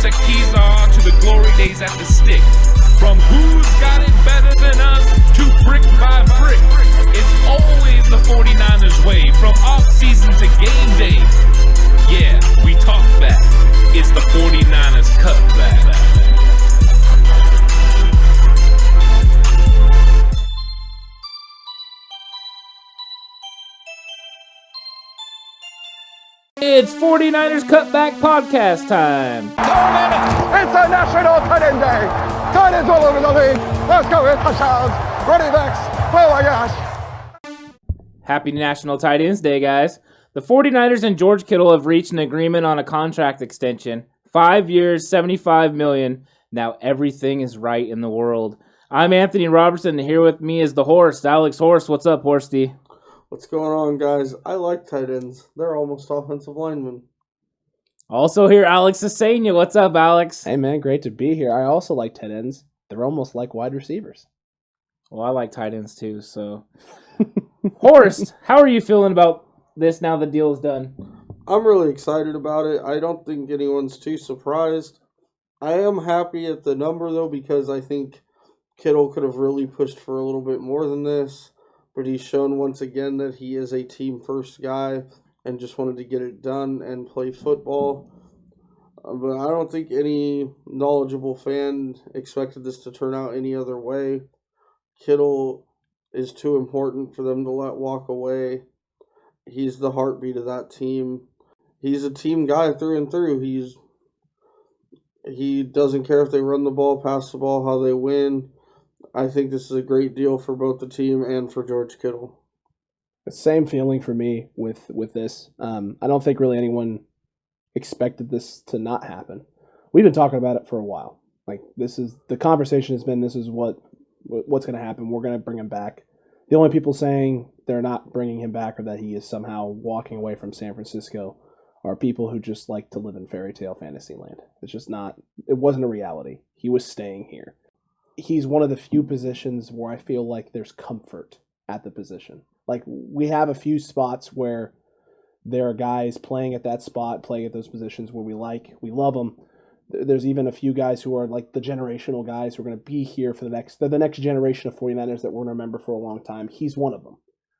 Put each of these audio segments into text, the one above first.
at Kezar to the glory days at the stick. From who's got it better than us to brick by brick. It's always the 49ers way, from off-season to game day. Yeah, we talk back. It's the 49ers cutback. It's 49ers Cutback podcast time. It's a national tight end day. Tight ends all over the league. Let's go with touchdowns. Running backs. Oh my gosh. Happy National Tight Ends Day, guys. The 49ers and George Kittle have reached an agreement on a contract extension. 5 years, $75 million. Now everything is right in the world. I'm Anthony Robertson, and here with me is the horse, Alex Horse. What's up, Horsty? What's going on, guys? I like tight ends. They're almost offensive linemen. Also here, Alex Asenia. What's up, Alex? Hey, man, great to be here. I also like tight ends. They're almost like wide receivers. Well, I like tight ends too, so. Horst, how are you feeling about this now the deal is done? I'm really excited about it. I don't think anyone's too surprised. I am happy at the number, though, because I think Kittle could have really pushed for a little bit more than this. But he's shown once again that he is a team-first guy and just wanted to get it done and play football. But I don't think any knowledgeable fan expected this to turn out any other way. Kittle is too important for them to let walk away. He's the heartbeat of that team. He's a team guy through and through. He doesn't care if they run the ball, pass the ball, how they win. I think this is a great deal for both the team and for George Kittle. The same feeling for me with this. I don't think really anyone expected this to not happen. We've been talking about it for a while. Like, this is the conversation has been, this is what's going to happen. We're going to bring him back. The only people saying they're not bringing him back or that he is somehow walking away from San Francisco are people who just like to live in fairy tale fantasy land. It's just not. It wasn't a reality. He was staying here. He's one of the few positions where I feel like there's comfort at the position. Like, we have a few spots where there are guys playing at that spot, playing at those positions where we love them. There's even a few guys who are like the generational guys who are going to be here for the next generation of 49ers that we're going to remember for a long time. He's one of them.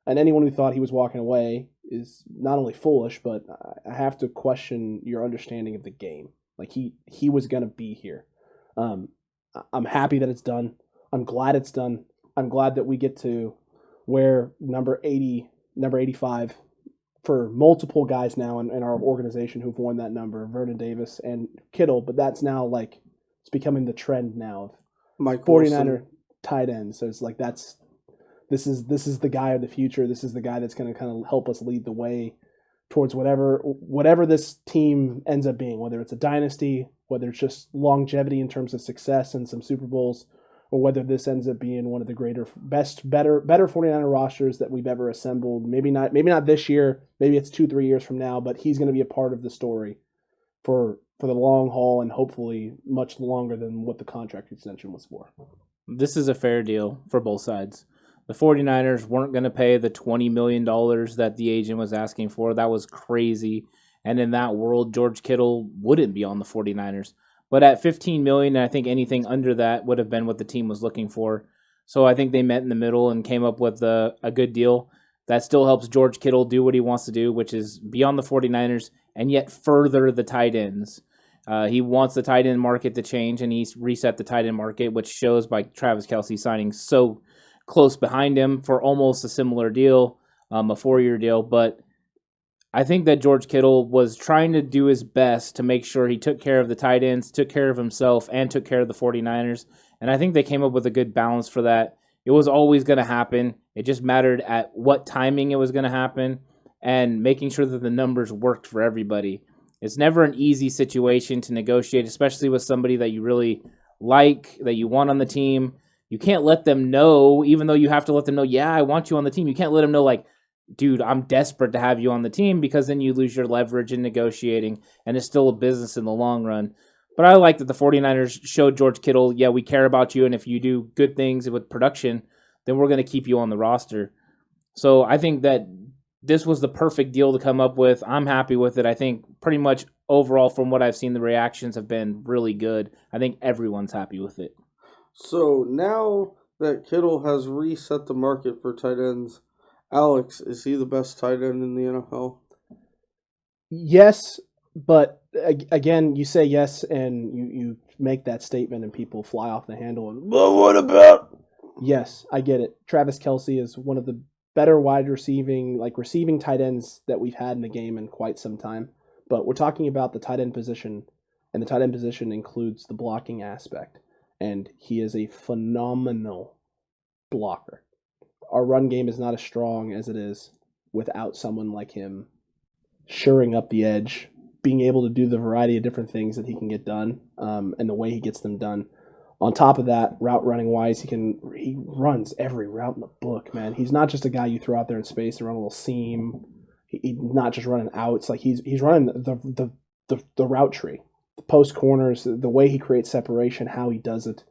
And anyone who thought he was walking away is not only foolish, but I have to question your understanding of the game. Like, he was going to be here. I'm happy that it's done. I'm glad it's done. I'm glad that we get to wear number 80, number 85 for multiple guys now in our organization who've worn that number, Vernon Davis and Kittle. But that's now like, it's becoming the trend now of Mike 49er tight ends. So it's like, this is the guy of the future. This is the guy that's going to kind of help us lead the way towards whatever this team ends up being, whether it's a dynasty, whether it's just longevity in terms of success and some Super Bowls, or whether this ends up being one of the better 49er rosters that we've ever assembled. Maybe not this year, maybe it's 2-3 years from now, but he's going to be a part of the story for the long haul and hopefully much longer than what the contract extension was for. This is a fair deal for both sides. The 49ers weren't going to pay the $20 million that the agent was asking for. That was crazy. And in that world, George Kittle wouldn't be on the 49ers. But at $15 million, I think anything under that would have been what the team was looking for. So I think they met in the middle and came up with a good deal that still helps George Kittle do what he wants to do, which is be on the 49ers and yet further the tight ends. He wants the tight end market to change, and he's reset the tight end market, which shows by Travis Kelce signing so close behind him for almost a similar deal, a 4-year deal. But I think that George Kittle was trying to do his best to make sure he took care of the tight ends, took care of himself, and took care of the 49ers. And I think they came up with a good balance for that. It was always going to happen. It just mattered at what timing it was going to happen and making sure that the numbers worked for everybody. It's never an easy situation to negotiate, especially with somebody that you really like, that you want on the team. You can't let them know, even though you have to let them know, yeah, I want you on the team. You can't let them know, like, dude, I'm desperate to have you on the team, because then you lose your leverage in negotiating, and it's still a business in the long run. But I like that the 49ers showed George Kittle, yeah, we care about you, and if you do good things with production, then we're going to keep you on the roster. So I think that this was the perfect deal to come up with. I'm happy with it. I think pretty much overall, from what I've seen, the reactions have been really good. I think everyone's happy with it. So now that Kittle has reset the market for tight ends, Alex, is he the best tight end in the NFL? Yes, but again, you say yes and you make that statement and people fly off the handle and, but what about? Yes, I get it. Travis Kelce is one of the better receiving tight ends that we've had in the game in quite some time. But we're talking about the tight end position, and the tight end position includes the blocking aspect. And he is a phenomenal blocker. Our run game is not as strong as it is without someone like him shoring up the edge, being able to do the variety of different things that he can get done, and the way he gets them done. On top of that, route running wise, he runs every route in the book, man. He's not just a guy you throw out there in space to run a little seam. He's not just running outs. Like he's running the route tree, the post corners, the way he creates separation, how he does it.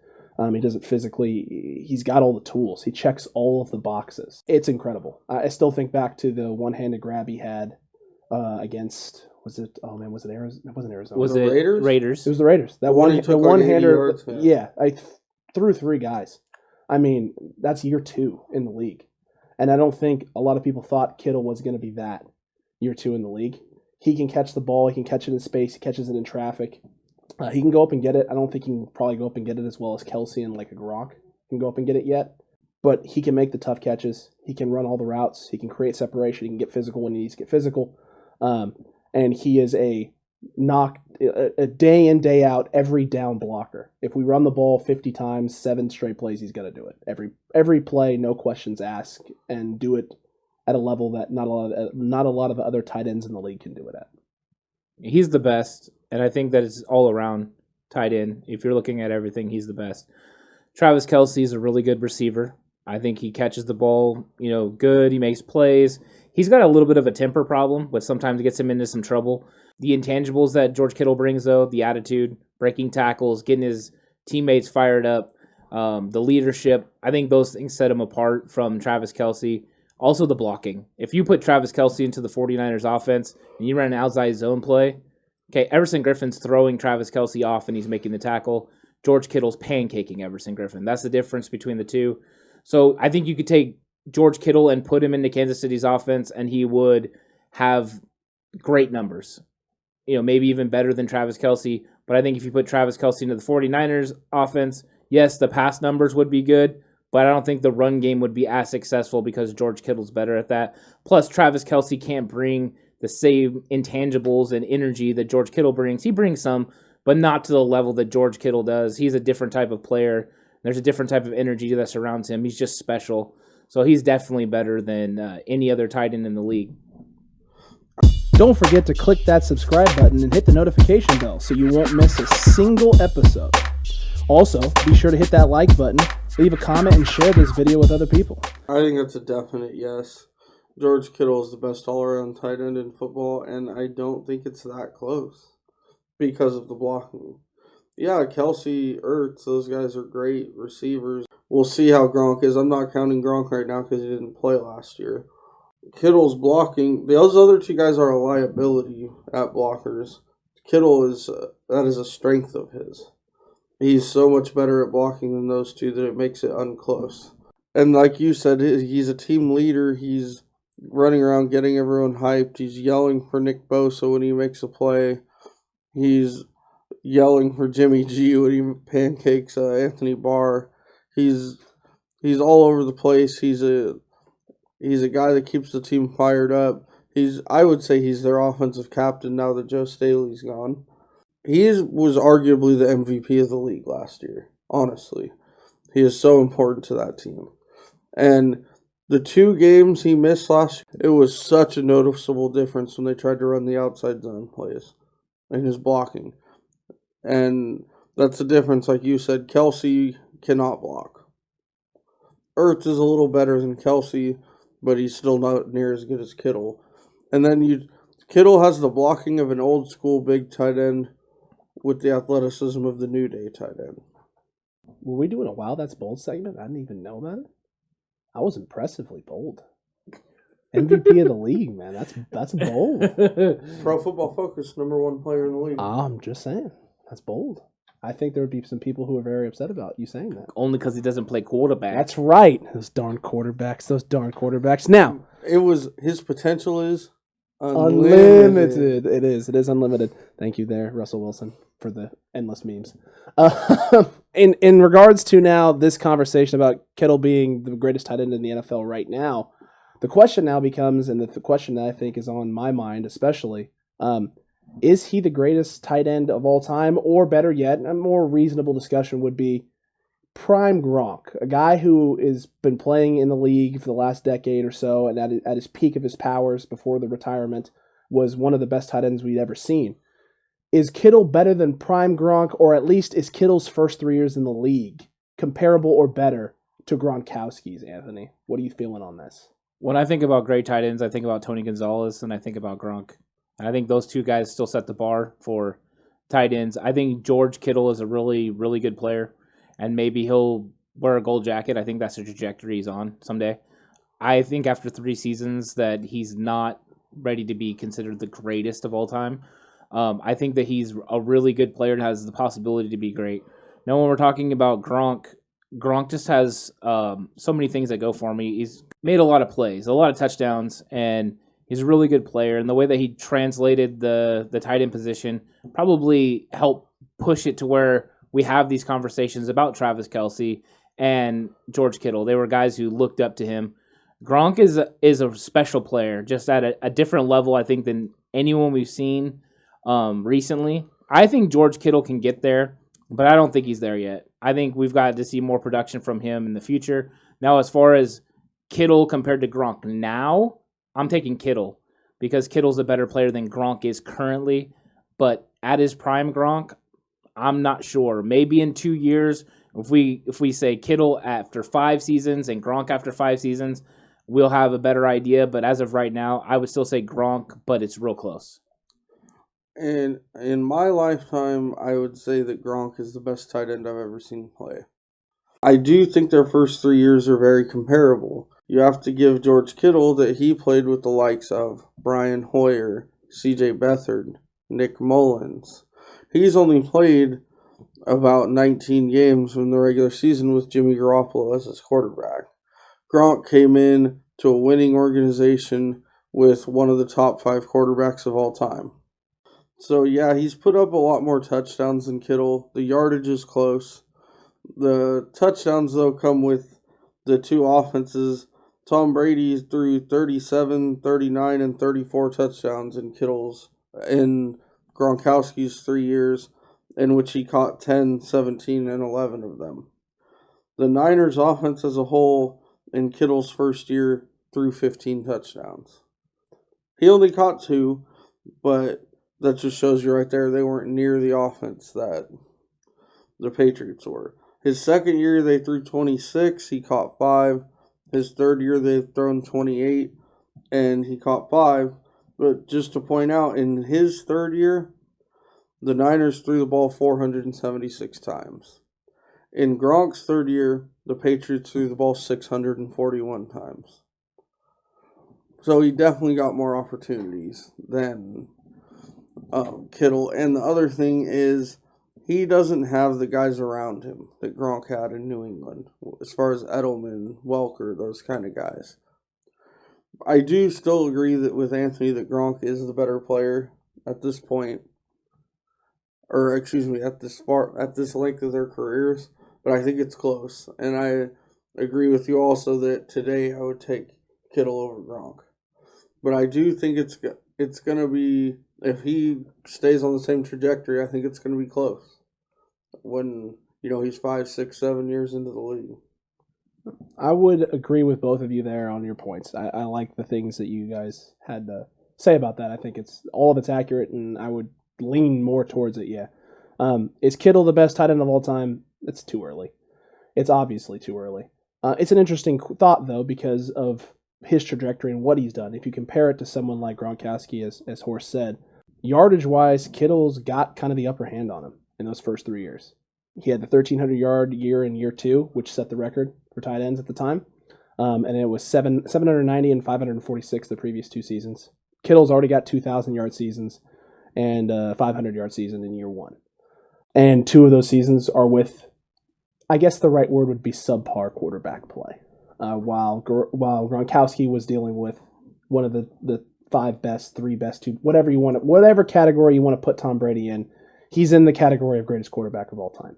He does it physically. He's got all the tools. He checks all of the boxes. It's incredible. I still think back to the one-handed grab he had against. Was it? Oh man, was it Arizona? It wasn't Arizona. Was it Raiders? It was the Raiders. That one he took like 80 one-hander. yards, Yeah, I threw 3 guys. I mean, that's year 2 in the league, and I don't think a lot of people thought Kittle was going to be that year 2 in the league. He can catch the ball. He can catch it in space. He catches it in traffic. He can go up and get it. I don't think he can probably go up and get it as well as Kelce and like a Gronk can go up and get it yet. But he can make the tough catches. He can run all the routes. He can create separation. He can get physical when he needs to get physical. And he is a day in, day out, every down blocker. If we run the ball 50 times, 7 straight plays, he's got to do it. Every play, no questions asked, and do it at a level that not a lot of other tight ends in the league can do it at. He's the best, and I think that it's all around tight end. If you're looking at everything, he's the best. Travis Kelce is a really good receiver. I think he catches the ball, good. He makes plays. He's got a little bit of a temper problem, but sometimes gets him into some trouble. The intangibles that George Kittle brings, though, the attitude, breaking tackles, getting his teammates fired up, the leadership, I think those things set him apart from Travis Kelce. Also the blocking. If you put Travis Kelce into the 49ers offense and you run an outside zone play, okay, Everson Griffin's throwing Travis Kelce off and he's making the tackle. George Kittle's pancaking Everson Griffin. That's the difference between the two. So I think you could take George Kittle and put him into Kansas City's offense and he would have great numbers. Maybe even better than Travis Kelce. But I think if you put Travis Kelce into the 49ers offense, yes, the pass numbers would be good, but I don't think the run game would be as successful because George Kittle's better at that. Plus, Travis Kelce can't bring the same intangibles and energy that George Kittle brings. He brings some, but not to the level that George Kittle does. He's a different type of player. There's a different type of energy that surrounds him. He's just special. So he's definitely better than any other tight end in the league. Don't forget to click that subscribe button and hit the notification bell so you won't miss a single episode. Also, be sure to hit that like button, leave a comment, and share this video with other people. I think that's a definite yes. George Kittle is the best all-around tight end in football, and I don't think it's that close because of the blocking. Yeah, Kelce, Ertz, those guys are great receivers. We'll see how Gronk is. I'm not counting Gronk right now because he didn't play last year. Kittle's blocking. Those other 2 guys are a liability at blockers. Kittle that is a strength of his. He's so much better at blocking than those 2 that it makes it unclose. And like you said, he's a team leader. He's running around getting everyone hyped. He's yelling for Nick Bosa when he makes a play. He's yelling for Jimmy G when he pancakes Anthony Barr. He's all over the place. He's a guy that keeps the team fired up. I would say he's their offensive captain now that Joe Staley's gone. He was arguably the MVP of the league last year, honestly. He is so important to that team. And the 2 games he missed last year, it was such a noticeable difference when they tried to run the outside zone plays and his blocking. And that's the difference, like you said, Kelce cannot block. Ertz is a little better than Kelce, but he's still not near as good as Kittle. And then Kittle has the blocking of an old school big tight end with the athleticism of the new day tight end. Were we doing a Wow That's Bold segment? I didn't even know about it. I was impressively bold. MVP of the league, man. That's bold. Pro Football Focus, #1 player in the league. I'm just saying. That's bold. I think there would be some people who are very upset about you saying that. Only because he doesn't play quarterback. That's right. Those darn quarterbacks. Now, His potential is unlimited. It is unlimited. Thank you there, Russell Wilson, for the endless memes. In regards to now this conversation about Kittle being the greatest tight end in the NFL right now, the question now becomes, and the question that I think is on my mind especially, is he the greatest tight end of all time? Or better yet, a more reasonable discussion would be prime Gronk, a guy who has been playing in the league for the last decade or so, and at his peak of his powers before the retirement, was one of the best tight ends we'd ever seen. Is Kittle better than prime Gronk, or at least is Kittle's first 3 years in the league comparable or better to Gronkowski's, Anthony? What are you feeling on this? When I think about great tight ends, I think about Tony Gonzalez and I think about Gronk. And I think those two guys still set the bar for tight ends. I think George Kittle is a really, really good player, and maybe he'll wear a gold jacket. I think that's the trajectory he's on someday. I think after 3 seasons that he's not ready to be considered the greatest of all time. I think that he's a really good player and has the possibility to be great. Now, when we're talking about Gronk just has so many things that go for him. He's made a lot of plays, a lot of touchdowns, and he's a really good player. And the way that he translated the tight end position probably helped push it to where we have these conversations about Travis Kelce and George Kittle. They were guys who looked up to him. Gronk is a special player, just at a different level, I think, than anyone we've seen recently. I think George Kittle can get there, but I don't think he's there yet. I think we've got to see more production from him in the future. Now, as far as Kittle compared to Gronk now, I'm taking Kittle because Kittle's a better player than Gronk is currently. But at his prime Gronk, I'm not sure. Maybe in 2 years, if we say Kittle after 5 seasons and Gronk after 5 seasons, we'll have a better idea. But as of right now, I would still say Gronk, but it's real close. And in my lifetime, I would say that Gronk is the best tight end I've ever seen play. I do think their first 3 years are very comparable. You have to give George Kittle that he played with the likes of Brian Hoyer, C.J. Beathard, Nick Mullins. He's only played about 19 games in the regular season with Jimmy Garoppolo as his quarterback. Gronk came in to a winning organization with one of the top 5 quarterbacks of all time. So, yeah, he's put up a lot more touchdowns than Kittle. The yardage is close. The touchdowns, though, come with the two offenses. Tom Brady threw 37, 39, and 34 touchdowns in Gronkowski's 3 years, in which he caught 10, 17, and 11 of them. The Niners' offense as a whole in Kittle's first year threw 15 touchdowns. He only caught 2, but that just shows you right there they weren't near the offense that the Patriots were. His second year, they threw 26. He caught 5. His third year, they've thrown 28, and he caught 5. But just to point out, in his third year, the Niners threw the ball 476 times. In Gronk's third year, the Patriots threw the ball 641 times. So he definitely got more opportunities than Kittle. And the other thing is, he doesn't have the guys around him that Gronk had in New England, as far as Edelman, Welker, those kind of guys. I do still agree that with Anthony that Gronk is the better player at this point, or excuse me, at this length of their careers, but I think it's close. And I agree with you also that today I would take Kittle over Gronk. But I do think it's going to be, if he stays on the same trajectory, I think it's going to be close when, he's 5, 6, 7 years into the league. I would agree with both of you there on your points. I like the things that you guys had to say about that. I think all of it's accurate, and I would lean more towards it, yeah. Is Kittle the best tight end of all time? It's too early. It's obviously too early. It's an interesting thought, though, because of his trajectory and what he's done. If you compare it to someone like Gronkowski, as Horst said, yardage-wise, Kittle's got kind of the upper hand on him in those first 3 years. He had the 1,300-yard year in year 2, which set the record for tight ends at the time. And it was 790 and 546 the previous 2 seasons. Kittle's already got 2,000-yard seasons and a 500-yard season in year 1. And 2 of those seasons are with, I guess the right word would be subpar quarterback play. While Gronkowski was dealing with one of the 5 best, 3 best, 2, whatever category you want to put Tom Brady in, he's in the category of greatest quarterback of all time.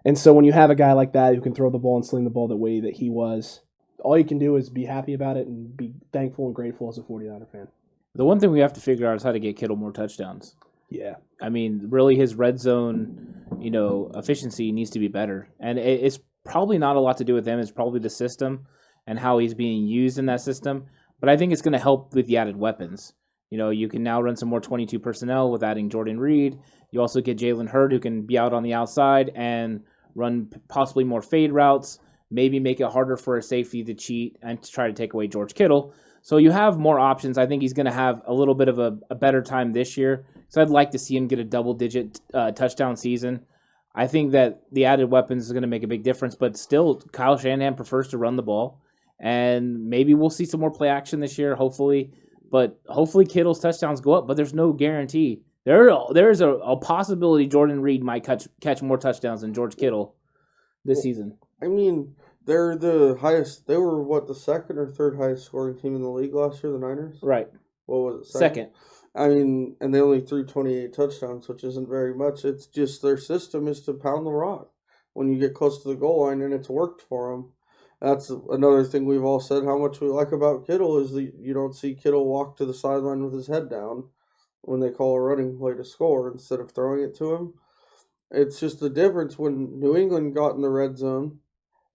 And so when you have a guy like that who can throw the ball and sling the ball the way that he was, all you can do is be happy about it and be thankful and grateful as a 49er fan. The one thing we have to figure out is how to get Kittle more touchdowns. Yeah. I mean, really, his red zone, efficiency needs to be better. And it's probably not a lot to do with him. It's probably the system and how he's being used in that system. But I think it's going to help with the added weapons. You can now run some more 22 personnel with adding Jordan Reed. You also get Jalen Hurd, who can be out on the outside and run possibly more fade routes, maybe make it harder for a safety to cheat and to try to take away George Kittle. So you have more options. I think he's going to have a little bit of a better time this year. So I'd like to see him get a double-digit touchdown season. I think that the added weapons is going to make a big difference, but still, Kyle Shanahan prefers to run the ball. And maybe we'll see some more play action this year, hopefully. But hopefully Kittle's touchdowns go up, but there's no guarantee. There's a possibility Jordan Reed might catch more touchdowns than George Kittle this season. I mean, they're the highest. They were, the second or third highest scoring team in the league last year, the Niners? Right. What was it? Second. I mean, and they only threw 28 touchdowns, which isn't very much. It's just their system is to pound the rock when you get close to the goal line, and it's worked for them. That's another thing we've all said how much we like about Kittle is that you don't see Kittle walk to the sideline with his head down when they call a running play to score instead of throwing it to him. It's just the difference when New England got in the red zone.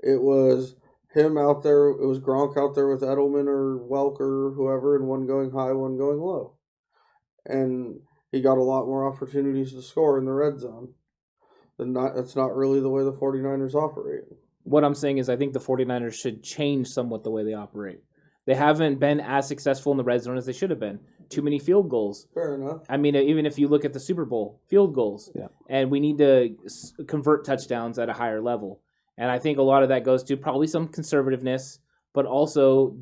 It was him out there. It was Gronk out there with Edelman or Welker or whoever, and one going high, one going low. And he got a lot more opportunities to score in the red zone. That's not really the way the 49ers operate. What I'm saying is I think the 49ers should change somewhat the way they operate. They haven't been as successful in the red zone as they should have been. Too many field goals. Fair enough. I mean, even if you look at the Super Bowl, field goals. Yeah. And we need to convert touchdowns at a higher level. And I think a lot of that goes to probably some conservativeness, but also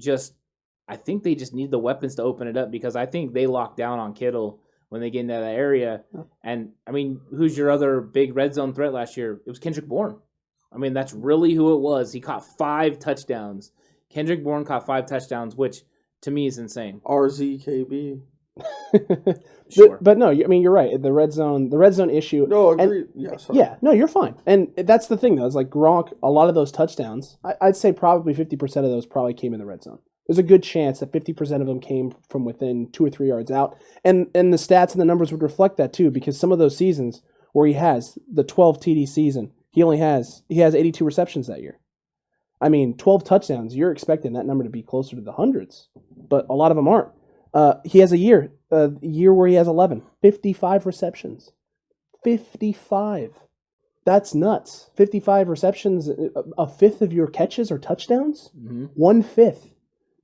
I think they just need the weapons to open it up because I think they lock down on Kittle when they get into that area. And, I mean, who's your other big red zone threat last year? It was Kendrick Bourne. I mean, that's really who it was. He caught 5 touchdowns. Kendrick Bourne caught 5 touchdowns, which to me is insane. RZKB. Sure. But no, I mean, you're right. The red zone issue. No, agreed. Yeah, no, you're fine. And that's the thing, though. Is like Gronk, a lot of those touchdowns, I'd say probably 50% of those probably came in the red zone. There's a good chance that 50% of them came from within 2 or 3 yards out. And the stats and the numbers would reflect that, too, because some of those seasons where he has the 12 TD season, he has 82 receptions that year. I mean, 12 touchdowns, you're expecting that number to be closer to the hundreds, but a lot of them aren't. He has a year where he has 55 receptions. 55. That's nuts. 55 receptions, a fifth of your catches are touchdowns? Mm-hmm. 1/5.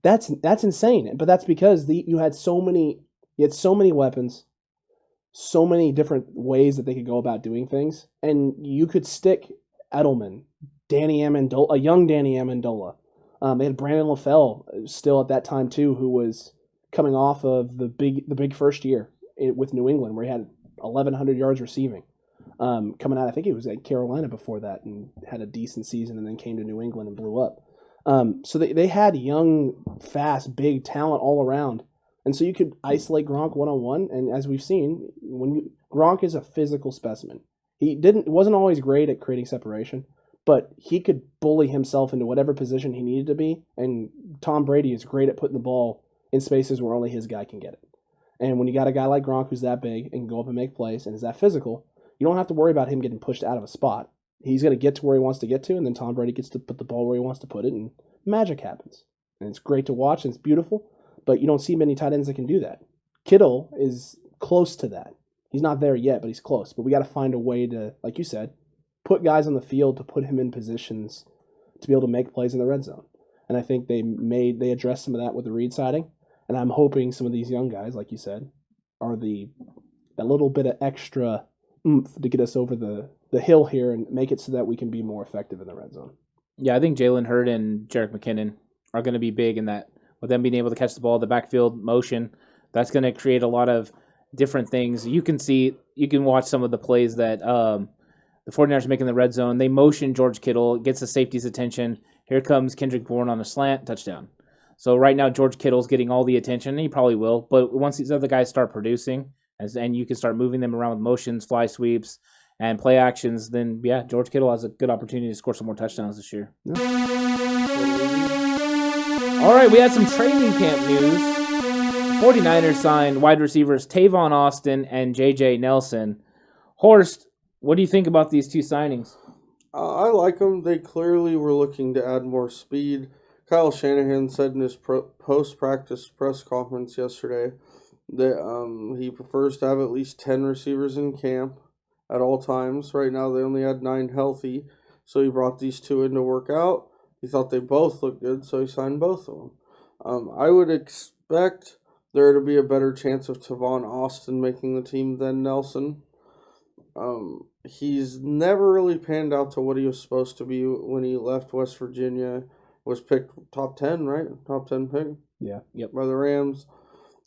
That's insane. But that's because you had so many weapons, so many different ways that they could go about doing things, and you could stick Edelman, Danny Amendola, a young Danny Amendola. They had Brandon LaFell still at that time too, who was coming off of the big first year with New England, where he had 1,100 yards receiving. Coming out, I think he was at Carolina before that and had a decent season, and then came to New England and blew up. So they had young, fast, big talent all around. And so you could isolate Gronk one-on-one, and as we've seen, Gronk is a physical specimen. He wasn't always great at creating separation, but he could bully himself into whatever position he needed to be, and Tom Brady is great at putting the ball in spaces where only his guy can get it. And when you got a guy like Gronk who's that big and can go up and make plays and is that physical, you don't have to worry about him getting pushed out of a spot. He's going to get to where he wants to get to, and then Tom Brady gets to put the ball where he wants to put it, and magic happens. And it's great to watch, and it's beautiful, but you don't see many tight ends that can do that. Kittle is close to that. He's not there yet, but he's close. But we got to find a way to, like you said, put guys on the field to put him in positions to be able to make plays in the red zone. And I think they addressed some of that with the Reed sighting. And I'm hoping some of these young guys, like you said, are that little bit of extra oomph to get us over the hill here and make it so that we can be more effective in the red zone. Yeah, I think Jalen Hurd and Jerick McKinnon are going to be big in that. With them being able to catch the ball, the backfield motion, that's going to create a lot of different things. You can watch some of the plays that the 49ers make in the red zone. They motion George Kittle, gets the safety's attention. Here comes Kendrick Bourne on a slant, touchdown. So right now, George Kittle's getting all the attention, and he probably will. But once these other guys start producing, and you can start moving them around with motions, fly sweeps, and play actions, then, yeah, George Kittle has a good opportunity to score some more touchdowns this year. All right, we had some training camp news. 49ers signed wide receivers Tavon Austin and J.J. Nelson. Horst, what do you think about these two signings? I like them. They clearly were looking to add more speed. Kyle Shanahan said in his post-practice press conference yesterday that he prefers to have at least 10 receivers in camp at all times. Right now they only had 9 healthy, so he brought these two in to work out. He thought they both looked good, so he signed both of them. I would expect there to be a better chance of Tavon Austin making the team than Nelson. He's never really panned out to what he was supposed to be when he left West Virginia. Was picked top 10, right? Top 10 pick. Yeah. Yep. By the Rams.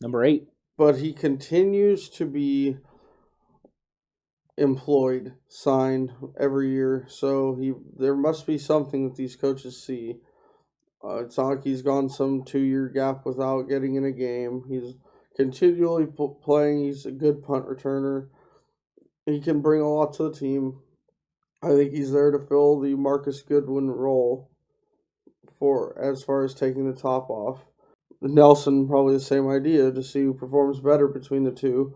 Number 8. But he continues to be employed, signed every year. So there must be something that these coaches see. It's not like he's gone some 2-year gap without getting in a game. He's continually playing. He's a good punt returner. He can bring a lot to the team. I think he's there to fill the Marcus Goodwin role as far as taking the top off. Nelson, probably the same idea, to see who performs better between the two.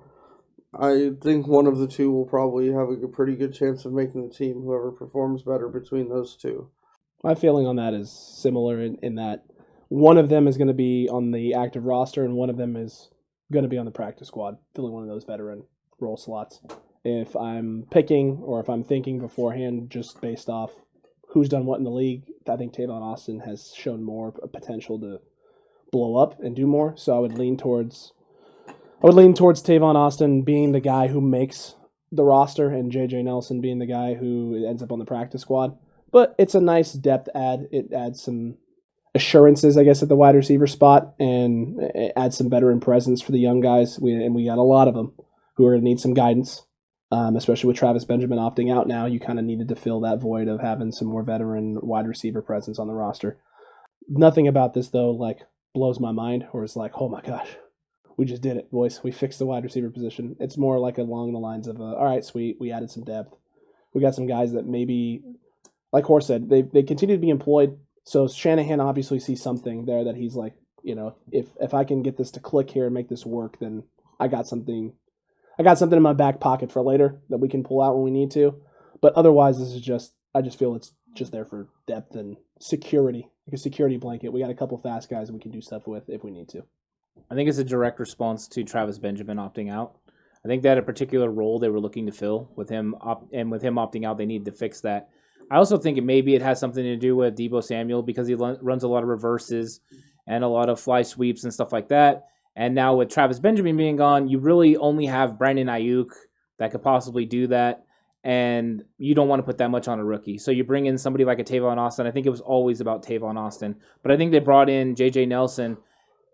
I think one of the two will probably have a pretty good chance of making the team, whoever performs better between those two. My feeling on that is similar in that one of them is going to be on the active roster and one of them is going to be on the practice squad, filling one of those veteran role slots. If I'm picking or if I'm thinking beforehand just based off who's done what in the league, I think Tavon Austin has shown more potential to blow up and do more. So I would lean towards Tavon Austin being the guy who makes the roster and J.J. Nelson being the guy who ends up on the practice squad. But it's a nice depth add. It adds some assurances, I guess, at the wide receiver spot, and it adds some veteran presence for the young guys. We got a lot of them who are going to need some guidance, especially with Travis Benjamin opting out now. You kind of needed to fill that void of having some more veteran wide receiver presence on the roster. Nothing about this, though, blows my mind or is oh my gosh, we just did it, boys. We fixed the wide receiver position. It's more along the lines of, all right, sweet, we added some depth. We got some guys that maybe, like Horst said, they continue to be employed. So Shanahan obviously sees something there that he's if I can get this to click here and make this work, then I got something in my back pocket for later that we can pull out when we need to. But otherwise, I just feel it's just there for depth and security, like a security blanket. We got a couple fast guys we can do stuff with if we need to. I think it's a direct response to Travis Benjamin opting out. I think they had a particular role they were looking to fill with him, with him opting out, they needed to fix that. I also think it has something to do with Deebo Samuel because he runs a lot of reverses and a lot of fly sweeps and stuff like that. And now with Travis Benjamin being gone, you really only have Brandon Ayuk that could possibly do that, and you don't want to put that much on a rookie. So you bring in somebody like a Tavon Austin. I think it was always about Tavon Austin. But I think they brought in J.J. Nelson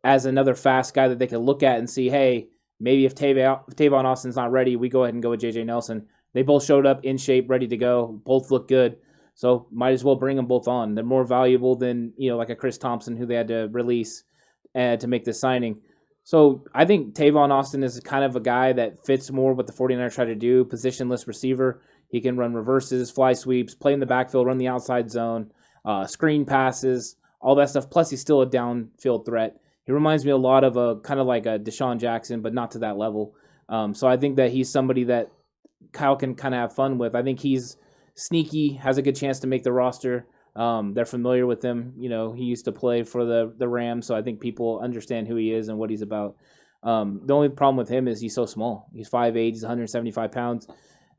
as another fast guy that they could look at and see, hey, maybe if Tavon Austin's not ready, we go ahead and go with J.J. Nelson. They both showed up in shape, ready to go. Both look good. So might as well bring them both on. They're more valuable than, like a Chris Thompson who they had to release to make this signing. So I think Tavon Austin is kind of a guy that fits more what the 49ers try to do, positionless receiver. He can run reverses, fly sweeps, play in the backfield, run the outside zone, screen passes, all that stuff. Plus, he's still a downfield threat. He reminds me a lot of a kind of like a Deshaun Jackson, but not to that level. So I think that he's somebody that Kyle can kind of have fun with. I think he's sneaky, has a good chance to make the roster. They're familiar with him. He used to play for the Rams, so I think people understand who he is and what he's about. The only problem with him is he's so small. He's 5'8", he's 175 pounds.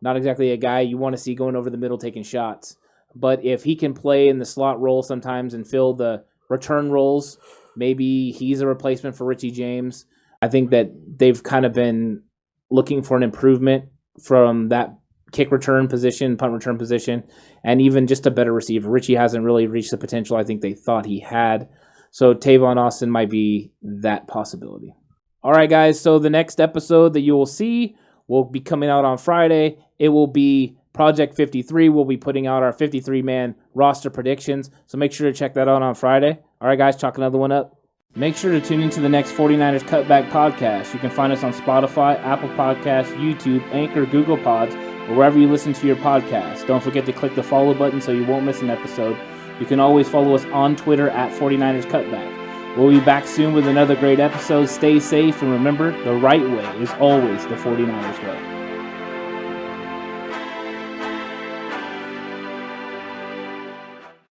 Not exactly a guy you want to see going over the middle taking shots. But if he can play in the slot role sometimes and fill the return roles, maybe he's a replacement for Richie James. I think that they've kind of been looking for an improvement from that kick return position, punt return position, and even just a better receiver. Richie hasn't really reached the potential I think they thought he had. So Tavon Austin might be that possibility. All right, guys. So the next episode that you will see will be coming out on Friday. It will be Project 53. We'll be putting out our 53-man roster predictions. So make sure to check that out on Friday. All right, guys. Chalk another one up. Make sure to tune into the next 49ers Cutback podcast. You can find us on Spotify, Apple Podcasts, YouTube, Anchor, Google Pods, or wherever you listen to your podcasts. Don't forget to click the follow button so you won't miss an episode. You can always follow us on Twitter at 49ers Cutback. We'll be back soon with another great episode. Stay safe, and remember, the right way is always the 49ers way.